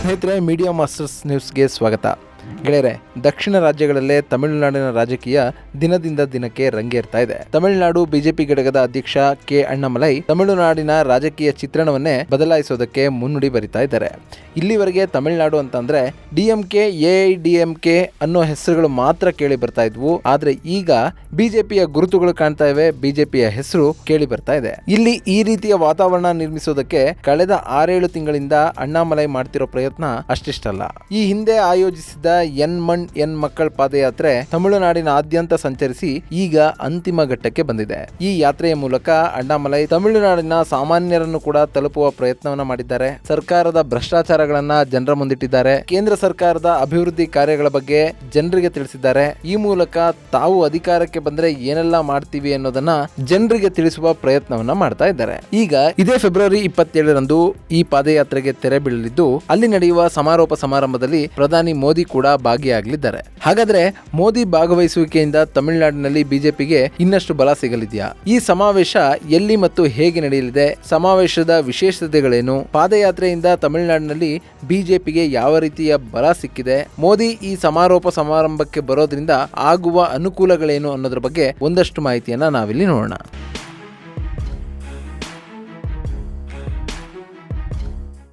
ಸ್ನೇಹಿತರೆ, media masters ನ್ಯೂಸ್ಗೆ ಸ್ವಾಗತ. ಗೆಳೆಯರೆ, ದಕ್ಷಿಣ ರಾಜ್ಯಗಳಲ್ಲೇ ತಮಿಳುನಾಡಿನ ರಾಜಕೀಯ ದಿನದಿಂದ ದಿನಕ್ಕೆ ರಂಗೇರ್ತಾ ಇದೆ. ತಮಿಳುನಾಡು ಬಿಜೆಪಿ ಘಟಕದ ಅಧ್ಯಕ್ಷ ಕೆ ಅಣ್ಣಾಮಲೈ ತಮಿಳುನಾಡಿನ ರಾಜಕೀಯ ಚಿತ್ರಣವನ್ನೇ ಬದಲಾಯಿಸೋದಕ್ಕೆ ಮುನ್ನುಡಿ ಬರಿತಾ ಇದ್ದಾರೆ. ಇಲ್ಲಿವರೆಗೆ ತಮಿಳುನಾಡು ಅಂತಂದ್ರೆ ಡಿಎಂಕೆ, ಎಐಡಿಎಂಕೆ ಅನ್ನೋ ಹೆಸರುಗಳು ಮಾತ್ರ ಕೇಳಿ ಬರ್ತಾ ಇದ್ವು. ಆದ್ರೆ ಈಗ ಬಿಜೆಪಿಯ ಗುರುತುಗಳು ಕಾಣ್ತಾ ಇವೆ, ಬಿಜೆಪಿಯ ಹೆಸರು ಕೇಳಿ ಬರ್ತಾ ಇದೆ. ಇಲ್ಲಿ ಈ ರೀತಿಯ ವಾತಾವರಣ ನಿರ್ಮಿಸೋದಕ್ಕೆ ಕಳೆದ 6-7 ತಿಂಗಳಿಂದ ಅಣ್ಣಾಮಲೈ ಮಾಡ್ತಿರೋ ಪ್ರಯತ್ನ ಅಷ್ಟಿಷ್ಟಲ್ಲ. ಈ ಹಿಂದೆ ಆಯೋಜಿಸಿದ್ದ ಎನ್ ಮಣ್ ಎನ್ ಮಕ್ಕಳ ಪಾದಯಾತ್ರೆ ತಮಿಳುನಾಡಿನಾದ್ಯಂತ ಸಂಚರಿಸಿ ಈಗ ಅಂತಿಮ ಘಟ್ಟಕ್ಕೆ ಬಂದಿದೆ. ಈ ಯಾತ್ರೆಯ ಮೂಲಕ ಅಣ್ಣಾಮಲೈ ತಮಿಳುನಾಡಿನ ಸಾಮಾನ್ಯರನ್ನು ಕೂಡ ತಲುಪುವ ಪ್ರಯತ್ನವನ್ನ ಮಾಡಿದ್ದಾರೆ. ಸರ್ಕಾರದ ಭ್ರಷ್ಟಾಚಾರಗಳನ್ನ ಜನರ ಮುಂದಿಟ್ಟಿದ್ದಾರೆ. ಕೇಂದ್ರ ಸರ್ಕಾರದ ಅಭಿವೃದ್ಧಿ ಕಾರ್ಯಗಳ ಬಗ್ಗೆ ಜನರಿಗೆ ತಿಳಿಸಿದ್ದಾರೆ. ಈ ಮೂಲಕ ತಾವು ಅಧಿಕಾರಕ್ಕೆ ಬಂದ್ರೆ ಏನೆಲ್ಲ ಮಾಡ್ತೀವಿ ಅನ್ನೋದನ್ನ ಜನರಿಗೆ ತಿಳಿಸುವ ಪ್ರಯತ್ನವನ್ನ ಮಾಡ್ತಾ ಇದ್ದಾರೆ. ಈಗ ಇದೇ ಫೆಬ್ರವರಿ 27ರಂದು ಈ ಪಾದಯಾತ್ರೆಗೆ ತೆರೆ ಬೀಳಲಿದ್ದು, ಅಲ್ಲಿ ನಡೆಯುವ ಸಮಾರೋಪ ಸಮಾರಂಭದಲ್ಲಿ ಪ್ರಧಾನಿ ಮೋದಿ ಕೂಡ ಭಾಗಿಯಾಗಲಿದ್ದಾರೆ. ಹಾಗಾದ್ರೆ ಮೋದಿ ಭಾಗವಹಿಸುವಿಕೆಯಿಂದ ತಮಿಳುನಾಡಿನಲ್ಲಿ ಬಿಜೆಪಿಗೆ ಇನ್ನಷ್ಟು ಬಲ ಸಿಗಲಿದೆಯಾ? ಈ ಸಮಾವೇಶ ಎಲ್ಲಿ ಮತ್ತು ಹೇಗೆ ನಡೆಯಲಿದೆ? ಸಮಾವೇಶದ ವಿಶೇಷತೆಗಳೇನು? ಪಾದಯಾತ್ರೆಯಿಂದ ತಮಿಳುನಾಡಿನಲ್ಲಿ ಬಿಜೆಪಿಗೆ ಯಾವ ರೀತಿಯ ಬಲ ಸಿಕ್ಕಿದೆ? ಮೋದಿ ಈ ಸಮಾರೋಪ ಸಮಾರಂಭಕ್ಕೆ ಬರೋದ್ರಿಂದ ಆಗುವ ಅನುಕೂಲಗಳೇನು ಅನ್ನೋದ್ರ ಬಗ್ಗೆ ಒಂದಷ್ಟು ಮಾಹಿತಿಯನ್ನ ನಾವಿಲ್ಲಿ ನೋಡೋಣ.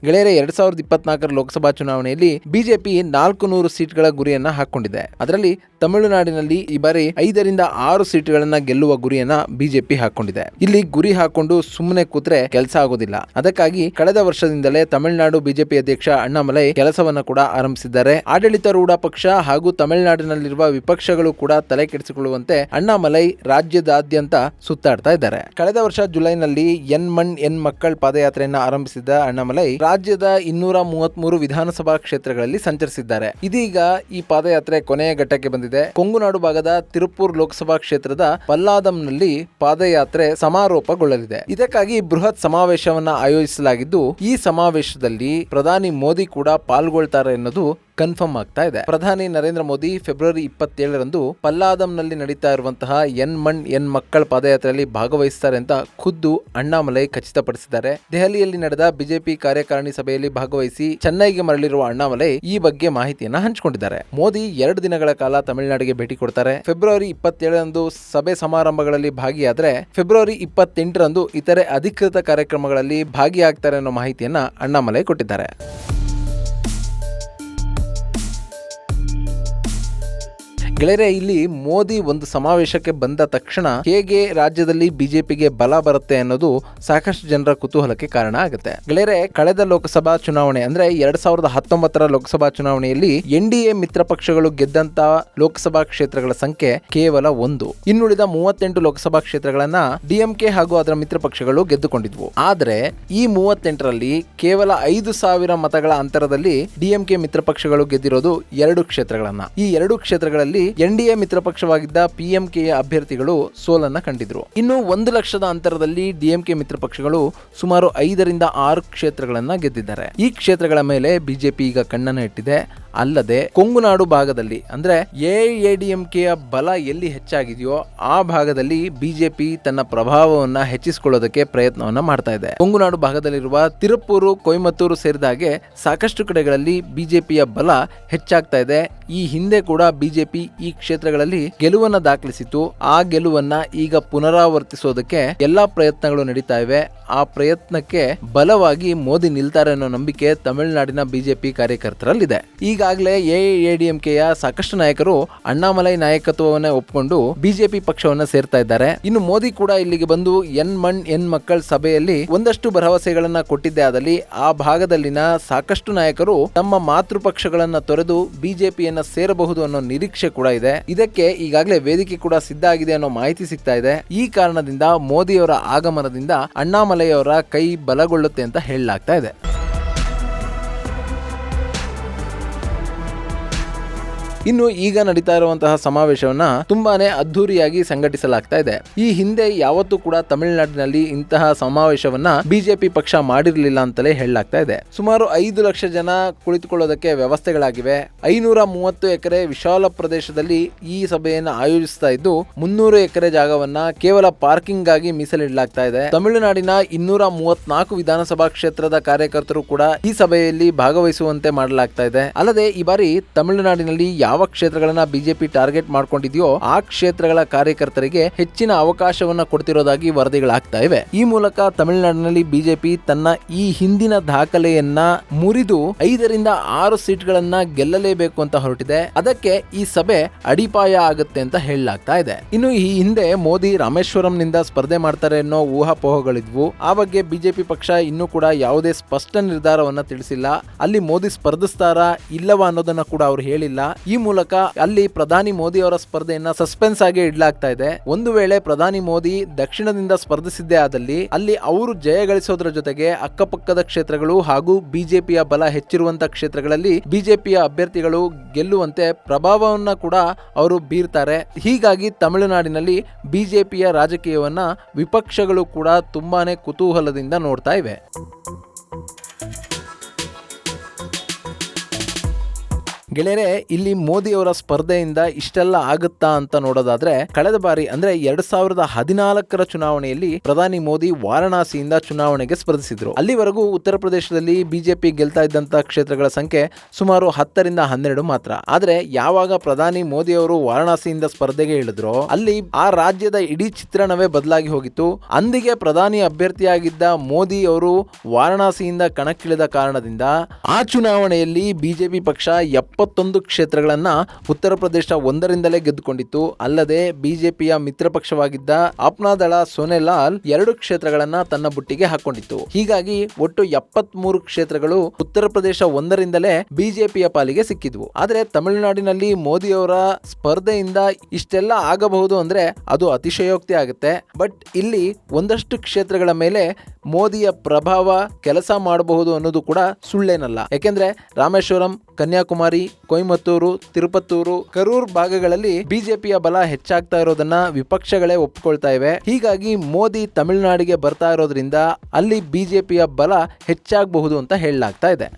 ಗೆಳೆಯರೆ, 2024 ಲೋಕಸಭಾ ಚುನಾವಣೆಯಲ್ಲಿ ಬಿಜೆಪಿ 400 ಸೀಟ್ಗಳ ಗುರಿಯನ್ನ ಹಾಕೊಂಡಿದೆ. ಅದರಲ್ಲಿ ತಮಿಳುನಾಡಿನಲ್ಲಿ ಈ ಬಾರಿ 5ರಿಂದ 6 ಸೀಟ್ಗಳನ್ನ ಗೆಲ್ಲುವ ಗುರಿಯನ್ನ ಬಿಜೆಪಿ ಹಾಕೊಂಡಿದೆ. ಇಲ್ಲಿ ಗುರಿ ಹಾಕೊಂಡು ಸುಮ್ಮನೆ ಕೂತ್ರೆ ಕೆಲಸ ಆಗೋದಿಲ್ಲ. ಅದಕ್ಕಾಗಿ ಕಳೆದ ವರ್ಷದಿಂದಲೇ ತಮಿಳುನಾಡು ಬಿಜೆಪಿ ಅಧ್ಯಕ್ಷ ಅಣ್ಣಾಮಲೈ ಕೆಲಸವನ್ನ ಕೂಡ ಆರಂಭಿಸಿದ್ದಾರೆ. ಆಡಳಿತಾರೂಢ ಪಕ್ಷ ಹಾಗೂ ತಮಿಳುನಾಡಿನಲ್ಲಿರುವ ವಿಪಕ್ಷಗಳು ಕೂಡ ತಲೆ ಕೆಡಿಸಿಕೊಳ್ಳುವಂತೆ ಅಣ್ಣಾಮಲೈ ರಾಜ್ಯದಾದ್ಯಂತ ಸುತ್ತಾಡ್ತಾ ಇದ್ದಾರೆ. ಕಳೆದ ವರ್ಷ ಜುಲೈನಲ್ಲಿ ಎನ್ ಮಣ್ ಎನ್ ಮಕ್ಕಳ ಪಾದಯಾತ್ರೆಯನ್ನ ಆರಂಭಿಸಿದ್ದ ಅಣ್ಣಾಮಲೈ ರಾಜ್ಯದ 233 ವಿಧಾನಸಭಾ ಕ್ಷೇತ್ರಗಳಲ್ಲಿ ಸಂಚರಿಸಿದ್ದಾರೆ. ಇದೀಗ ಈ ಪಾದಯಾತ್ರೆ ಕೊನೆಯ ಘಟ್ಟಕ್ಕೆ ಬಂದಿದೆ. ಕೊಂಗುನಾಡು ಭಾಗದ ತಿರುಪೂರ್ ಲೋಕಸಭಾ ಕ್ಷೇತ್ರದ ಪಲ್ಲಾದಂನಲ್ಲಿ ಪಾದಯಾತ್ರೆ ಸಮಾರೋಪಗೊಳ್ಳಲಿದೆ. ಇದಕ್ಕಾಗಿ ಬೃಹತ್ ಸಮಾವೇಶವನ್ನ ಆಯೋಜಿಸಲಾಗಿದ್ದು, ಈ ಸಮಾವೇಶದಲ್ಲಿ ಪ್ರಧಾನಿ ಮೋದಿ ಕೂಡ ಪಾಲ್ಗೊಳ್ತಾರೆ ಎನ್ನುವುದು ಕನ್ಫರ್ಮ್ ಆಗ್ತಾ ಇದೆ. ಪ್ರಧಾನಿ ನರೇಂದ್ರ ಮೋದಿ ಫೆಬ್ರವರಿ 27ರಂದು ಪಲ್ಲಾದಂನಲ್ಲಿ ನಡೀತಾ ಇರುವಂತಹ ಎನ್ ಮಣ್ ಎನ್ ಮಕ್ಕಳ ಪಾದಯಾತ್ರೆಯಲ್ಲಿ ಭಾಗವಹಿಸುತ್ತಾರೆ ಅಂತ ಖುದ್ದು ಅಣ್ಣಾಮಲೈ ಖಚಿತಪಡಿಸಿದ್ದಾರೆ. ದೆಹಲಿಯಲ್ಲಿ ನಡೆದ ಬಿಜೆಪಿ ಕಾರ್ಯಕಾರಿಣಿ ಸಭೆಯಲ್ಲಿ ಭಾಗವಹಿಸಿ ಚೆನ್ನೈಗೆ ಮರಳಿರುವ ಅಣ್ಣಾಮಲೈ ಈ ಬಗ್ಗೆ ಮಾಹಿತಿಯನ್ನ ಹಂಚಿಕೊಂಡಿದ್ದಾರೆ. ಮೋದಿ 2 ದಿನಗಳ ಕಾಲ ತಮಿಳುನಾಡಿಗೆ ಭೇಟಿ ಕೊಡ್ತಾರೆ. ಫೆಬ್ರವರಿ 27ರಂದು ಸಭೆ ಸಮಾರಂಭಗಳಲ್ಲಿ ಭಾಗಿಯಾದ್ರೆ ಫೆಬ್ರವರಿ 28ರಂದು ಇತರೆ ಅಧಿಕೃತ ಕಾರ್ಯಕ್ರಮಗಳಲ್ಲಿ ಭಾಗಿಯಾಗ್ತಾರೆ ಅನ್ನೋ ಮಾಹಿತಿಯನ್ನ ಅಣ್ಣಾಮಲೈ ಕೊಟ್ಟಿದ್ದಾರೆ. ಗೆಳೆಯರೆ, ಇಲ್ಲಿ ಮೋದಿ ಒಂದು ಸಮಾವೇಶಕ್ಕೆ ಬಂದ ತಕ್ಷಣ ಹೇಗೆ ರಾಜ್ಯದಲ್ಲಿ ಬಿಜೆಪಿಗೆ ಬಲ ಬರುತ್ತೆ ಅನ್ನೋದು ಸಾಕಷ್ಟು ಜನರ ಕುತೂಹಲಕ್ಕೆ ಕಾರಣ ಆಗುತ್ತೆ. ಗೆಳೆಯರೆ, ಕಳೆದ ಲೋಕಸಭಾ ಚುನಾವಣೆ ಅಂದ್ರೆ 2019 ಲೋಕಸಭಾ ಚುನಾವಣೆಯಲ್ಲಿ ಎನ್ಡಿಎ ಮಿತ್ರ ಪಕ್ಷಗಳು ಗೆದ್ದಂತ ಲೋಕಸಭಾ ಕ್ಷೇತ್ರಗಳ ಸಂಖ್ಯೆ ಕೇವಲ 1. ಇನ್ನುಳಿದ 38 ಲೋಕಸಭಾ ಕ್ಷೇತ್ರಗಳನ್ನ ಡಿಎಂಕೆ ಹಾಗೂ ಅದರ ಮಿತ್ರ ಪಕ್ಷಗಳು ಗೆದ್ದುಕೊಂಡಿದ್ವು. ಆದ್ರೆ ಈ 38ರಲ್ಲಿ ಕೇವಲ 5,000 ಮತಗಳ ಅಂತರದಲ್ಲಿ ಡಿಎಂಕೆ ಮಿತ್ರ ಪಕ್ಷಗಳು ಗೆದ್ದಿರೋದು 2 ಕ್ಷೇತ್ರಗಳನ್ನ. ಈ 2 ಕ್ಷೇತ್ರಗಳಲ್ಲಿ ಎನ್ಡಿಎ ಮಿತ್ರ ಪಕ್ಷವಾಗಿದ್ದ ಪಿಎಂಕೆಯ ಅಭ್ಯರ್ಥಿಗಳು ಸೋಲನ್ನ ಕಂಡಿದ್ರು. ಇನ್ನು 1 ಲಕ್ಷದ ಅಂತರದಲ್ಲಿ ಡಿಎಂಕೆ ಮಿತ್ರ ಪಕ್ಷಗಳು ಸುಮಾರು 5ರಿಂದ 6 ಕ್ಷೇತ್ರಗಳನ್ನ ಗೆದ್ದಿದ್ದಾರೆ. ಈ ಕ್ಷೇತ್ರಗಳ ಮೇಲೆ ಬಿಜೆಪಿ ಈಗ ಕಣ್ಣನ್ನು ಇಟ್ಟಿದೆ. ಅಲ್ಲದೆ ಕೊಂಗುನಾಡು ಭಾಗದಲ್ಲಿ ಅಂದ್ರೆ ಎಐಎಡಿಎಂಕೆಯ ಬಲ ಎಲ್ಲಿ ಹೆಚ್ಚಾಗಿದೆಯೋ ಆ ಭಾಗದಲ್ಲಿ ಬಿಜೆಪಿ ತನ್ನ ಪ್ರಭಾವವನ್ನ ಹೆಚ್ಚಿಸಿಕೊಳ್ಳೋದಕ್ಕೆ ಪ್ರಯತ್ನವನ್ನ ಮಾಡ್ತಾ ಇದೆ. ಕೊಂಗುನಾಡು ಭಾಗದಲ್ಲಿರುವ ತಿರುಪೂರು, ಕೊಯಮತ್ತೂರು ಸೇರಿದ ಹಾಗೆ ಸಾಕಷ್ಟು ಕಡೆಗಳಲ್ಲಿ ಬಿಜೆಪಿಯ ಬಲ ಹೆಚ್ಚಾಗ್ತಾ ಇದೆ. ಈ ಹಿಂದೆ ಕೂಡ ಬಿಜೆಪಿ ಈ ಕ್ಷೇತ್ರಗಳಲ್ಲಿ ಗೆಲುವನ್ನ ದಾಖಲಿಸಿತ್ತು. ಆ ಗೆಲುವನ್ನ ಈಗ ಪುನರಾವರ್ತಿಸೋದಕ್ಕೆ ಎಲ್ಲಾ ಪ್ರಯತ್ನಗಳು ನಡೀತಾ ಇವೆ. ಆ ಪ್ರಯತ್ನಕ್ಕೆ ಬಲವಾಗಿ ಮೋದಿ ನಿಲ್ತಾರೆ ಅನ್ನೋ ನಂಬಿಕೆ ತಮಿಳುನಾಡಿನ ಬಿಜೆಪಿ ಕಾರ್ಯಕರ್ತರಲ್ಲಿದೆ. ಈಗಾಗಲೇ ಎಐಎಡಿಎಂಕೆಯ ಸಾಕಷ್ಟು ನಾಯಕರು ಅಣ್ಣಾಮಲೈ ನಾಯಕತ್ವವನ್ನ ಒಪ್ಪಿಕೊಂಡು ಬಿಜೆಪಿ ಪಕ್ಷವನ್ನ ಸೇರ್ತಾ ಇದ್ದಾರೆ. ಇನ್ನು ಮೋದಿ ಕೂಡ ಇಲ್ಲಿಗೆ ಬಂದು ಎನ್ ಮಣ್ ಎನ್ ಮಕ್ಕಳ ಸಭೆಯಲ್ಲಿ ಒಂದಷ್ಟು ಭರವಸೆಗಳನ್ನ ಕೊಟ್ಟಿದ್ದೇ ಆದಲ್ಲಿ ಆ ಭಾಗದಲ್ಲಿನ ಸಾಕಷ್ಟು ನಾಯಕರು ತಮ್ಮ ಮಾತೃ ಪಕ್ಷಗಳನ್ನ ತೊರೆದು ಬಿಜೆಪಿಯನ್ನ ಸೇರಬಹುದು ಅನ್ನೋ ನಿರೀಕ್ಷೆ ಕೂಡ ಇದೆ. ಇದಕ್ಕೆ ಈಗಾಗಲೇ ವೇದಿಕೆ ಕೂಡ ಸಿದ್ಧ ಆಗಿದೆ ಅನ್ನೋ ಮಾಹಿತಿ ಸಿಗ್ತಾ ಇದೆ. ಈ ಕಾರಣದಿಂದ ಮೋದಿಯವರ ಆಗಮನದಿಂದ ಅಣ್ಣಾಮಲೈ ಅವರ ಕೈ ಬಲಗೊಳ್ಳುತ್ತೆ ಅಂತ ಹೇಳಲಾಗ್ತಾ ಇದೆ. ಇನ್ನು ಈಗ ನಡೀತಾ ಇರುವಂತಹ ಸಮಾವೇಶವನ್ನ ತುಂಬಾನೇ ಅದ್ದೂರಿಯಾಗಿ ಸಂಘಟಿಸಲಾಗ್ತಾ ಇದೆ. ಈ ಹಿಂದೆ ಯಾವತ್ತೂ ಕೂಡ ತಮಿಳುನಾಡಿನಲ್ಲಿ ಇಂತಹ ಸಮಾವೇಶವನ್ನ ಬಿಜೆಪಿ ಪಕ್ಷ ಮಾಡಿರಲಿಲ್ಲ ಅಂತಲೇ ಹೇಳಲಾಗ್ತಾ ಇದೆ. ಸುಮಾರು 5 ಲಕ್ಷ ಜನ ಕುಳಿತುಕೊಳ್ಳೋದಕ್ಕೆ ವ್ಯವಸ್ಥೆಗಳಾಗಿವೆ. 530 ಎಕರೆ ವಿಶಾಲ ಪ್ರದೇಶದಲ್ಲಿ ಈ ಸಭೆಯನ್ನು ಆಯೋಜಿಸ್ತಾ ಇದ್ದು 300 ಎಕರೆ ಜಾಗವನ್ನ ಕೇವಲ ಪಾರ್ಕಿಂಗ್ ಆಗಿ ಮೀಸಲಿಡಲಾಗ್ತಾ ಇದೆ. ತಮಿಳುನಾಡಿನ 234 ವಿಧಾನಸಭಾ ಕ್ಷೇತ್ರದ ಕಾರ್ಯಕರ್ತರು ಕೂಡ ಈ ಸಭೆಯಲ್ಲಿ ಭಾಗವಹಿಸುವಂತೆ ಮಾಡಲಾಗ್ತಾ ಇದೆ. ಅಲ್ಲದೆ ಈ ಬಾರಿ ತಮಿಳುನಾಡಿನಲ್ಲಿ ಯಾವ ಕ್ಷೇತ್ರಗಳನ್ನ ಬಿಜೆಪಿ ಟಾರ್ಗೆಟ್ ಮಾಡ್ಕೊಂಡಿದೆಯೋ ಆ ಕ್ಷೇತ್ರಗಳ ಕಾರ್ಯಕರ್ತರಿಗೆ ಹೆಚ್ಚಿನ ಅವಕಾಶವನ್ನ ಕೊಡ್ತಿರೋದಾಗಿ ವರದಿಗಳಾಗ್ತಾ ಇವೆ. ಈ ಮೂಲಕ ತಮಿಳುನಾಡಿನಲ್ಲಿ ಬಿಜೆಪಿ ತನ್ನ ಈ ಹಿಂದಿನ ದಾಖಲೆಯನ್ನ ಮುರಿದು 5 ರಿಂದ 6 ಸೀಟ್ಗಳನ್ನ ಗೆಲ್ಲಲೇಬೇಕು ಅಂತ ಹೊರಟಿದೆ. ಅದಕ್ಕೆ ಈ ಸಭೆ ಅಡಿಪಾಯ ಆಗುತ್ತೆ ಅಂತ ಹೇಳಲಾಗ್ತಾ ಇದೆ. ಇನ್ನು ಈ ಹಿಂದೆ ಮೋದಿ ರಾಮೇಶ್ವರಂನಿಂದ ಸ್ಪರ್ಧೆ ಮಾಡ್ತಾರೆ ಅನ್ನೋ ಊಹಾಪೋಹಗಳಿದ್ವು. ಆ ಬಗ್ಗೆ ಬಿಜೆಪಿ ಪಕ್ಷ ಇನ್ನೂ ಕೂಡ ಯಾವುದೇ ಸ್ಪಷ್ಟ ನಿರ್ಧಾರವನ್ನ ತಿಳಿಸಿಲ್ಲ. ಅಲ್ಲಿ ಮೋದಿ ಸ್ಪರ್ಧಿಸ್ತಾರಾ ಇಲ್ಲವಾ ಅನ್ನೋದನ್ನ ಕೂಡ ಅವರು ಹೇಳಿಲ್ಲ. ಈ ಮೂಲಕ ಅಲ್ಲಿ ಪ್ರಧಾನಿ ಮೋದಿ ಅವರ ಸ್ಪರ್ಧೆಯನ್ನ ಸಸ್ಪೆನ್ಸ್ ಆಗಿ ಇಡಲಾಗ್ತಾ ಇದೆ. ಒಂದು ವೇಳೆ ಪ್ರಧಾನಿ ಮೋದಿ ದಕ್ಷಿಣದಿಂದ ಸ್ಪರ್ಧಿಸಿದ್ದೇ ಆದಲ್ಲಿ ಅಲ್ಲಿ ಅವರು ಜಯ ಗಳಿಸೋದ್ರ ಜೊತೆಗೆ ಅಕ್ಕಪಕ್ಕದ ಕ್ಷೇತ್ರಗಳು ಹಾಗೂ ಬಿಜೆಪಿಯ ಬಲ ಹೆಚ್ಚಿರುವಂತಹ ಕ್ಷೇತ್ರಗಳಲ್ಲಿ ಬಿಜೆಪಿಯ ಅಭ್ಯರ್ಥಿಗಳು ಗೆಲ್ಲುವಂತೆ ಪ್ರಭಾವವನ್ನ ಕೂಡ ಅವರು ಬೀರ್ತಾರೆ. ಹೀಗಾಗಿ ತಮಿಳುನಾಡಿನಲ್ಲಿ ಬಿಜೆಪಿಯ ರಾಜಕೀಯವನ್ನ ವಿಪಕ್ಷಗಳು ಕೂಡ ತುಂಬಾನೇ ಕುತೂಹಲದಿಂದ ನೋಡ್ತಾ ಇವೆ. ಗೆಳೆಯರೆ, ಇಲ್ಲಿ ಮೋದಿ ಅವರ ಸ್ಪರ್ಧೆಯಿಂದ ಇಷ್ಟೆಲ್ಲ ಆಗುತ್ತಾ ಅಂತ ನೋಡೋದಾದ್ರೆ ಕಳೆದ ಬಾರಿ ಅಂದ್ರೆ 2014ರ ಚುನಾವಣೆಯಲ್ಲಿ ಪ್ರಧಾನಿ ಮೋದಿ ವಾರಣಾಸಿಯಿಂದ ಚುನಾವಣೆಗೆ ಸ್ಪರ್ಧಿಸಿದ್ರು. ಅಲ್ಲಿವರೆಗೂ ಉತ್ತರ ಪ್ರದೇಶದಲ್ಲಿ ಬಿಜೆಪಿ ಗೆಲ್ತಾ ಇದ್ದಂತ ಕ್ಷೇತ್ರಗಳ ಸಂಖ್ಯೆ ಸುಮಾರು 10 ರಿಂದ 12 ಮಾತ್ರ. ಆದ್ರೆ ಯಾವಾಗ ಪ್ರಧಾನಿ ಮೋದಿ ಅವರು ವಾರಣಾಸಿಯಿಂದ ಸ್ಪರ್ಧೆಗೆ ಇಳಿದ್ರು ಅಲ್ಲಿ ಆ ರಾಜ್ಯದ ಇಡೀ ಚಿತ್ರಣವೇ ಬದಲಾಗಿ ಹೋಗಿತ್ತು. ಅಂದಿಗೆ ಪ್ರಧಾನಿ ಅಭ್ಯರ್ಥಿಯಾಗಿದ್ದ ಮೋದಿ ಅವರು ವಾರಣಾಸಿಯಿಂದ ಕಣಕ್ಕಿಳಿದ ಕಾರಣದಿಂದ ಆ ಚುನಾವಣೆಯಲ್ಲಿ ಬಿಜೆಪಿ ಪಕ್ಷ 71 ಕ್ಷೇತ್ರಗಳನ್ನ ಉತ್ತರ ಪ್ರದೇಶ ಒಂದರಿಂದಲೇ ಗೆದ್ದುಕೊಂಡಿತ್ತು. ಅಲ್ಲದೆ ಬಿಜೆಪಿಯ ಮಿತ್ರ ಪಕ್ಷವಾಗಿದ್ದ ಅಪ್ನಾದಳ ಸೋನೆಲಾಲ್ 2 ಕ್ಷೇತ್ರಗಳನ್ನ ತನ್ನ ಬುಟ್ಟಿಗೆ ಹಾಕೊಂಡಿತ್ತು. ಹೀಗಾಗಿ ಒಟ್ಟು 73 ಕ್ಷೇತ್ರಗಳು ಉತ್ತರ ಪ್ರದೇಶ ಒಂದರಿಂದಲೇ ಬಿಜೆಪಿಯ ಪಾಲಿಗೆ ಸಿಕ್ಕಿದ್ವು. ಆದ್ರೆ ತಮಿಳುನಾಡಿನಲ್ಲಿ ಮೋದಿ ಅವರ ಸ್ಪರ್ಧೆಯಿಂದ ಇಷ್ಟೆಲ್ಲ ಆಗಬಹುದು ಅಂದ್ರೆ ಅದು ಅತಿಶಯೋಕ್ತಿ ಆಗುತ್ತೆ. ಬಟ್ ಇಲ್ಲಿ ಒಂದಷ್ಟು ಕ್ಷೇತ್ರಗಳ ಮೇಲೆ ಮೋದಿಯ ಪ್ರಭಾವ ಕೆಲಸ ಮಾಡಬಹುದು ಅನ್ನೋದು ಕೂಡ ಸುಳ್ಳೇನಲ್ಲ. ಯಾಕೆಂದ್ರೆ ರಾಮೇಶ್ವರಂ, ಕನ್ಯಾಕುಮಾರಿ, ಕೊಯಮತ್ತೂರು, ತಿರುಪತ್ತೂರು, ಕರೂರ್ ಭಾಗಗಳಲ್ಲಿ ಬಿಜೆಪಿಯ ಬಲ ಹೆಚ್ಚಾಗ್ತಾ ಇರೋದನ್ನ ವಿಪಕ್ಷಗಳೇ ಒಪ್ಪಿಕೊಳ್ತಾ ಇವೆ. ಹೀಗಾಗಿ ಮೋದಿ ತಮಿಳುನಾಡಿಗೆ ಬರ್ತಾ ಇರೋದ್ರಿಂದ ಅಲ್ಲಿ ಬಿಜೆಪಿಯ ಬಲ ಹೆಚ್ಚಾಗಬಹುದು ಅಂತ ಹೇಳಲಾಗ್ತಾ ಇದೆ.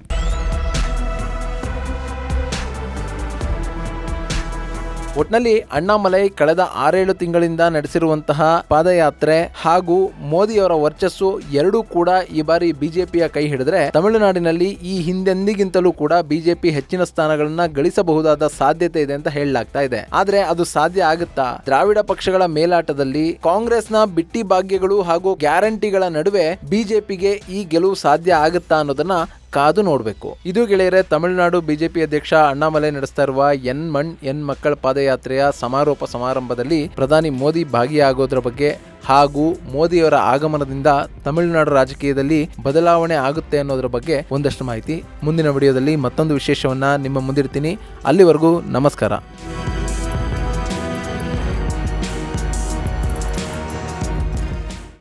ಒಟ್ನಲ್ಲಿ ಅಣ್ಣಾಮಲೈ ಕಳೆದ 6-7 ತಿಂಗಳಿಂದ ನಡೆಸಿರುವಂತಹ ಪಾದಯಾತ್ರೆ ಹಾಗೂ ಮೋದಿಯವರ ವರ್ಚಸ್ಸು ಎರಡೂ ಕೂಡ ಈ ಬಾರಿ ಬಿಜೆಪಿಯ ಕೈ ಹಿಡಿದ್ರೆ ತಮಿಳುನಾಡಿನಲ್ಲಿ ಈ ಹಿಂದೆಂದಿಗಿಂತಲೂ ಕೂಡ ಬಿಜೆಪಿ ಹೆಚ್ಚಿನ ಸ್ಥಾನಗಳನ್ನ ಗಳಿಸಬಹುದಾದ ಸಾಧ್ಯತೆ ಇದೆ ಅಂತ ಹೇಳಲಾಗ್ತಾ ಇದೆ. ಆದ್ರೆ ಅದು ಸಾಧ್ಯ ಆಗುತ್ತಾ? ದ್ರಾವಿಡ ಪಕ್ಷಗಳ ಮೇಲಾಟದಲ್ಲಿ ಕಾಂಗ್ರೆಸ್ನ ಬಿಟ್ಟಿ ಭಾಗ್ಯಗಳು ಹಾಗೂ ಗ್ಯಾರಂಟಿಗಳ ನಡುವೆ ಬಿಜೆಪಿಗೆ ಈ ಗೆಲುವು ಸಾಧ್ಯ ಆಗುತ್ತಾ ಅನ್ನೋದನ್ನ ಕಾದು ನೋಡಬೇಕು. ಇದು ಗೆಳೆಯರೆ ತಮಿಳುನಾಡು ಬಿಜೆಪಿ ಅಧ್ಯಕ್ಷ ಅಣ್ಣಾಮಲೈ ನಡೆಸ್ತಾ ಇರುವ ಎನ್ ಮಣ್ ಎನ್ ಮಕ್ಕಳ ಪಾದಯಾತ್ರೆಯ ಸಮಾರೋಪ ಸಮಾರಂಭದಲ್ಲಿ ಪ್ರಧಾನಿ ಮೋದಿ ಭಾಗಿಯಾಗೋದ್ರ ಬಗ್ಗೆ ಹಾಗೂ ಮೋದಿಯವರ ಆಗಮನದಿಂದ ತಮಿಳುನಾಡು ರಾಜಕೀಯದಲ್ಲಿ ಬದಲಾವಣೆ ಆಗುತ್ತೆ ಅನ್ನೋದ್ರ ಬಗ್ಗೆ ಒಂದಷ್ಟು ಮಾಹಿತಿ ಮುಂದಿನ ವಿಡಿಯೋದಲ್ಲಿ ಮತ್ತೊಂದು ವಿಶೇಷವನ್ನ ನಿಮ್ಮ ಮುಂದಿರ್ತೀನಿ. ಅಲ್ಲಿವರೆಗೂ ನಮಸ್ಕಾರ.